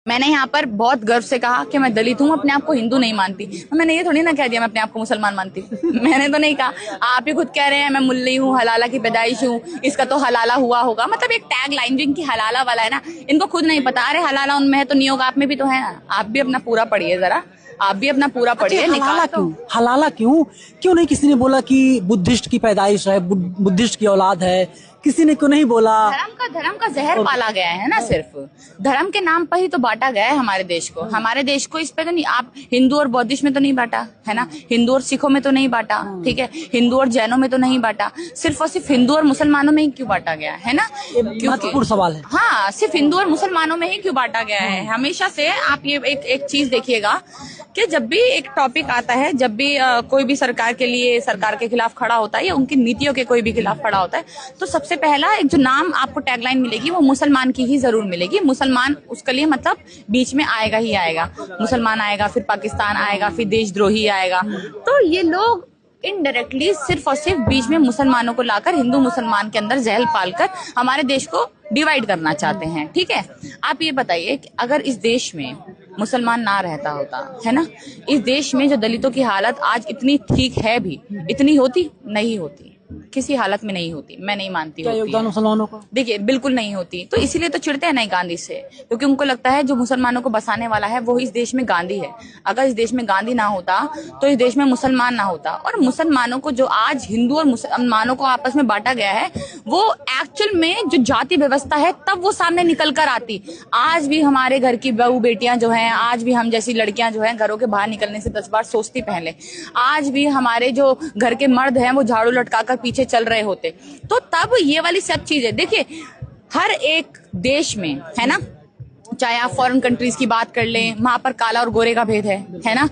मैंने यहाँ पर बहुत गर्व से कहा कि मैं दलित हूँ, अपने आप को हिंदू नहीं मानती। मैंने ये थोड़ी ना कह दिया मैं अपने आप को मुसलमान मानती मैंने तो नहीं कहा। आप ही खुद कह रहे हैं मैं मुल्ली हूँ, हलाला की पैदाइश हूँ, इसका तो हलाला हुआ होगा। मतलब एक टैग लाइन जो इनकी हलाला वाला है ना, इनको खुद नहीं पता। अरे हलाला उनमें है तो नियोग आप में भी तो है ना। आप भी अपना पूरा पढ़िए जरा, आप भी अपना पूरा पढ़िए। हलाला क्यों? हलाला क्यों? क्यों नहीं किसी ने बोला कि बुद्धिस्ट की पैदाइश है, बुद्धिस्ट की औलाद है? किसी ने क्यों नहीं बोला? धर्म का जहर पाला गया है ना। सिर्फ धर्म के नाम पर ही तो बांटा गया है हमारे देश को। हमारे देश को इस पे तो नहीं, आप हिंदू और बौद्धिस्ट में तो नहीं बांटा है ना, हिंदू और सिखों में तो नहीं बांटा, ठीक है, हिंदू और जैनों में तो नहीं बांटा, सिर्फ और सिर्फ हिंदू और मुसलमानों में ही क्यों बांटा गया है ना? महत्वपूर्ण सवाल है। हाँ, सिर्फ हिंदू और मुसलमानों में ही क्यों बांटा गया है? हमेशा से आप ये एक चीज देखिएगा कि जब भी एक टॉपिक आता है, जब भी कोई भी सरकार के खिलाफ खड़ा होता है या उनकी नीतियों के कोई भी खिलाफ खड़ा होता है, तो सबसे पहला एक जो नाम आपको टैगलाइन मिलेगी वो मुसलमान की ही जरूर मिलेगी। मुसलमान उसके लिए मतलब बीच में आएगा ही आएगा। मुसलमान आएगा, फिर पाकिस्तान आएगा, फिर देशद्रोही आएगा। तो ये लोग इनडायरेक्टली सिर्फ और सिर्फ बीच में मुसलमानों को लाकर हिंदू मुसलमान के अंदर जहल पालकर हमारे देश को डिवाइड करना चाहते हैं, ठीक है। आप ये बताइए कि अगर इस देश में मुसलमान ना रहता होता है ना, इस देश में जो दलितों की हालत आज इतनी ठीक है भी, इतनी होती नहीं होती, किसी हालत में नहीं होती। मैं नहीं मानती क्या योगदान मुसलमानों का? देखिए बिल्कुल नहीं होती। तो इसीलिए तो चिढ़ते हैं नहीं गांधी से, क्योंकि उनको लगता है जो मुसलमानों को बसाने वाला है वो इस देश में गांधी है। अगर इस देश में गांधी ना होता तो इस देश में मुसलमान ना होता। और मुसलमानों को जो आज हिंदू और मुसलमानों को आपस में बांटा गया है, वो एक्चुअल में जो जाति व्यवस्था है तब वो सामने निकल कर आती। आज भी हमारे घर की बहू बेटियां जो हैं, आज भी हम जैसी लड़कियां जो हैं घरों के बाहर निकलने से 10 बार सोचती पहले। आज भी हमारे जो घर के मर्द हैं वो झाड़ू लटकाकर पीछे चल रहे होते। तो तब ये वाली सब चीजें देखिए, हर एक देश में है ना, चाहे आप फॉरेन कंट्रीज की बात कर लें, वहां पर काला और गोरे का भेद है ना।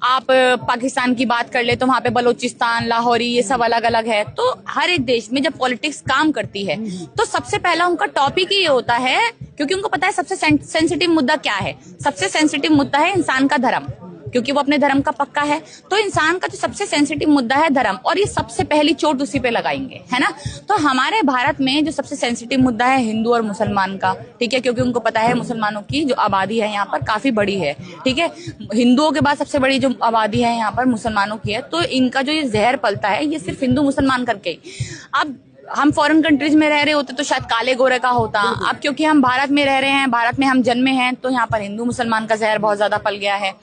आप पाकिस्तान की बात कर ले तो वहां पे बलोचिस्तान, लाहौरी, ये सब अलग अलग है। तो हर एक देश में जब पॉलिटिक्स काम करती है तो सबसे पहला उनका टॉपिक ही ये होता है, क्योंकि उनको पता है सबसे सेंसिटिव मुद्दा क्या है। सबसे सेंसिटिव मुद्दा है इंसान का धर्म, क्योंकि वो अपने धर्म का पक्का है। तो इंसान का जो सबसे सेंसिटिव मुद्दा है धर्म, और ये सबसे पहली चोट उसी पे लगाएंगे, है ना। तो हमारे भारत में जो सबसे सेंसिटिव मुद्दा है हिंदू और मुसलमान का, ठीक है, क्योंकि उनको पता है मुसलमानों की जो आबादी है यहाँ पर काफी बड़ी है, ठीक है। हिंदुओं के बाद सबसे बड़ी जो आबादी है यहाँ पर मुसलमानों की है। तो इनका जो ये जहर पलता है ये सिर्फ हिंदू मुसलमान करके। अब हम फॉरेन कंट्रीज में रह रहे होते तो शायद काले गोरे का होता। अब क्योंकि हम भारत में रह रहे हैं, भारत में हम जन्मे हैं, तो यहाँ पर हिंदू मुसलमान का जहर बहुत ज्यादा पल गया है।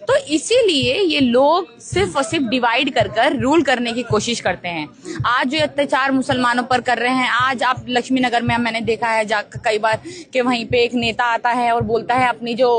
तो इसीलिए ये लोग सिर्फ और सिर्फ डिवाइड कर रूल करने की कोशिश करते हैं। आज जो अत्याचार मुसलमानों पर कर रहे हैं, आज आप लक्ष्मी नगर में मैंने देखा है कई बार कि वहीं पे एक नेता आता है और बोलता है अपनी जो